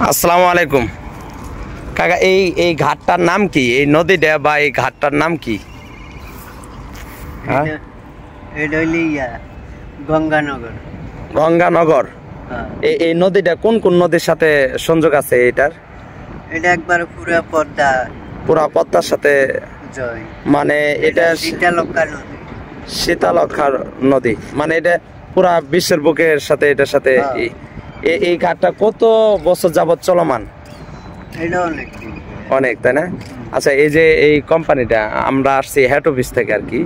আসসালামু আলাইকুম কাকা, এই ঘাটটার নাম কি? এই নদীটা বা এই ঘাটটার নাম কি? গঙ্গানগর। গঙ্গানগর। এই নদীটা কোন কোন নদীর সাথে সংযোগ আছে এটার? এটা একবার পুরা পদ্মার সাথে, মানে এটা শীতলক্ষার নদী, মানে এটা পুরা বিশ্বের বুকের সাথে এটার সাথে। এই ঘাটটা কত বছর যাবত চলমান? অনেক, তাই না? আচ্ছা, এই যে এই কোম্পানিটা আমরা আসছি হেড অফিস থেকে আর কি,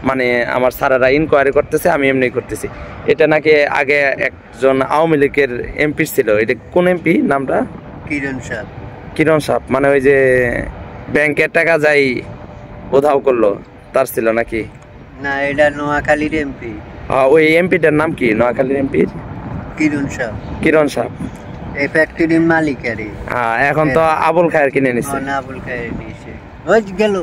মানে আমার স্যারেরা ইনকোয়ারি করতেছে, আমি এমনি করতেছি। এটা নাকি আগে একজন আওয়ামী লীগের এমপি ছিল। এটা কোন এমপি নামটা? কিরণ সাহেব, মানে ওই যে ব্যাংকের টাকা যাই উধাও করলো তার ছিল নাকি? না, এটা নোয়াখালীর এমপি। ওই এমপিটার নাম কি নোয়াখালীর এমপির? কিরণ সাহেব এই ফ্যাক্টরির মালিক। এখন তো আবুল খায়ের কিনে নিছে। আবুল খায়ের নিছে ওই গেল।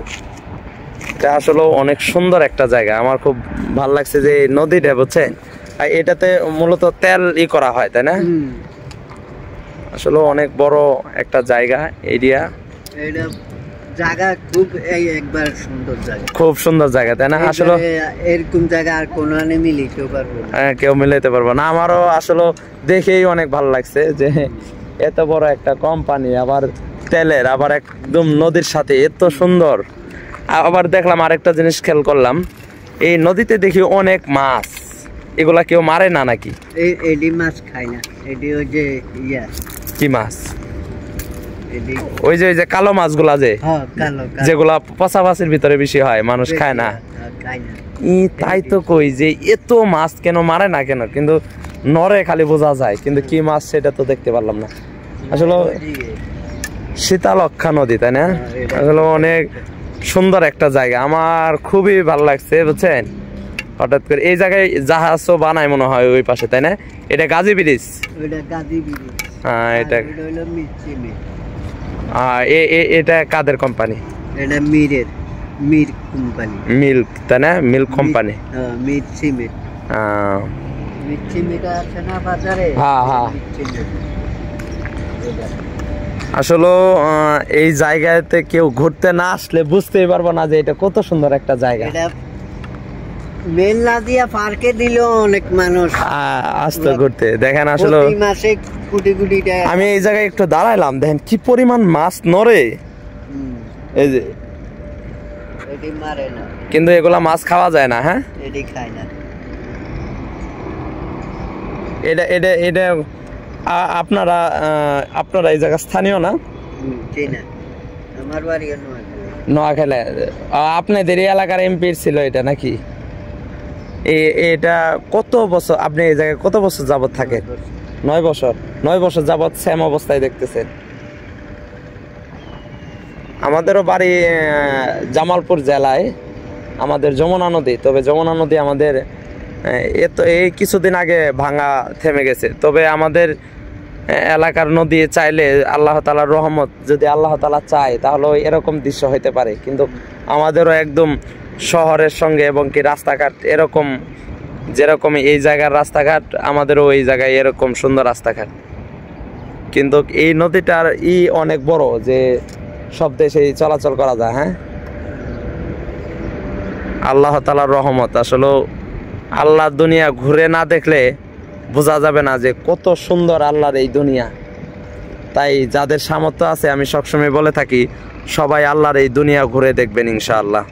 এটা আসলে অনেক সুন্দর একটা জায়গা, আমার খুব ভালো লাগছে যে নদীটা, বুঝছেন? এটাতে মূলত তেল করা হয়, তাই না? আসলে অনেক বড় একটা জায়গা এরিয়া। এটা জায়গা খুব সুন্দর জায়গা, তাই না? আসলে এরকম জায়গা আর কোনো মিলাইতেও পারবো না। কেউ মিলাইতে পারবো না। আমারও আসলে দেখেই অনেক ভালো লাগছে যে এত বড় একটা কোম্পানি, আবার তেলের, আবার একদম নদীর সাথে এত সুন্দর। আবার দেখলাম আরেকটা জিনিস খেয়াল করলাম, এই নদীতে দেখি অনেক মাছ। এগুলা কেউ মারে না নাকি? এডি মাছ খায় না। এডি ওই যে কি মাছ? ওই যে কালো মাছগুলা যেগুলা পচাপাচির ভিতরে বেশি হয়, মানুষ খায় না। তাই তো কই যে এত মাছ কেন মারে না কেন? কিন্তু নরে খালি বোঝা যায়, কিন্তু কি মাছ সেটা তো দেখতে পারলাম না। আসলে শীতলক্ষা নদী, তাই না? আসলে অনেক সুন্দর একটা জায়গা, আমার খুবই ভালো লাগছে, বুঝছেন? হঠাৎ করে এই জায়গায় জাহাজও বানায় মনে হয় ওই পাশে, তাই না? এটা গাজী ব্রিজ। হ্যাঁ, এটা এটা কাদের কোম্পানি? এটা মির কোম্পানি। মিল্ক, তাই না? Milk company. Mir cement. Mir cement আছে না বাজারে? হ্যাঁ। আসলে এই জায়গাতে কেউ ঘুরতে না আসলে বুঝতেই পারবো না যে এটা কত সুন্দর একটা জায়গা। মেলা দিয়া পার্কে দিল অনেক মানুষ আসতো ঘুরতে। দেখেন আসলে মাসে কোটি কোটি টাকা। আমি এই জায়গায় একটু দাঁড়াইলাম, দেখেন কি পরিমাণ মাছ নড়ে। এই যে এটি মারে না, কিন্তু এগুলা মাছ খাওয়া যায় না। হ্যাঁ, এটি খায় না। এটা আপনারা এই জায়গা স্থানীয় না? আমার বাড়ি নোয়াখালী। আপনাদের এলাকার এমপি ছিল এটা নাকি? এটা কত বছর আপনি এই জায়গায় কত বছর যাবত থাকে? 9 বছর। 9 বছর যাবত সেম অবস্থায় দেখতেছেন। আমাদেরও বাড়ি জামালপুর জেলায়, আমাদের যমুনা নদী। তবে যমুনা নদী আমাদের এই কিছুদিন আগে ভাঙা থেমে গেছে। তবে আমাদের এলাকার নদী চাইলে আল্লাহ তাআলার রহমত, যদি আল্লাহ তাআলা চায় তাহলে এরকম দৃশ্য হইতে পারে। কিন্তু আমাদেরও একদম শহরের সঙ্গে এবং কি রাস্তাঘাট এরকম, যেরকম এই জায়গার রাস্তাঘাট, আমাদেরও এই জায়গায় এরকম সুন্দর রাস্তাঘাট। কিন্তু এই নদীটার অনেক বড়, যে সব দেশেই চলাচল করা যায়। হ্যাঁ, আল্লাহ তাআলার রহমত। আসলে আল্লাহর দুনিয়া ঘুরে না দেখলে বোঝা যাবে না যে কত সুন্দর আল্লাহর এই দুনিয়া। তাই যাদের সামর্থ্য আছে, আমি সবসময় বলে থাকি সবাই আল্লাহর এই দুনিয়া ঘুরে দেখবেন ইনশাআল্লাহ।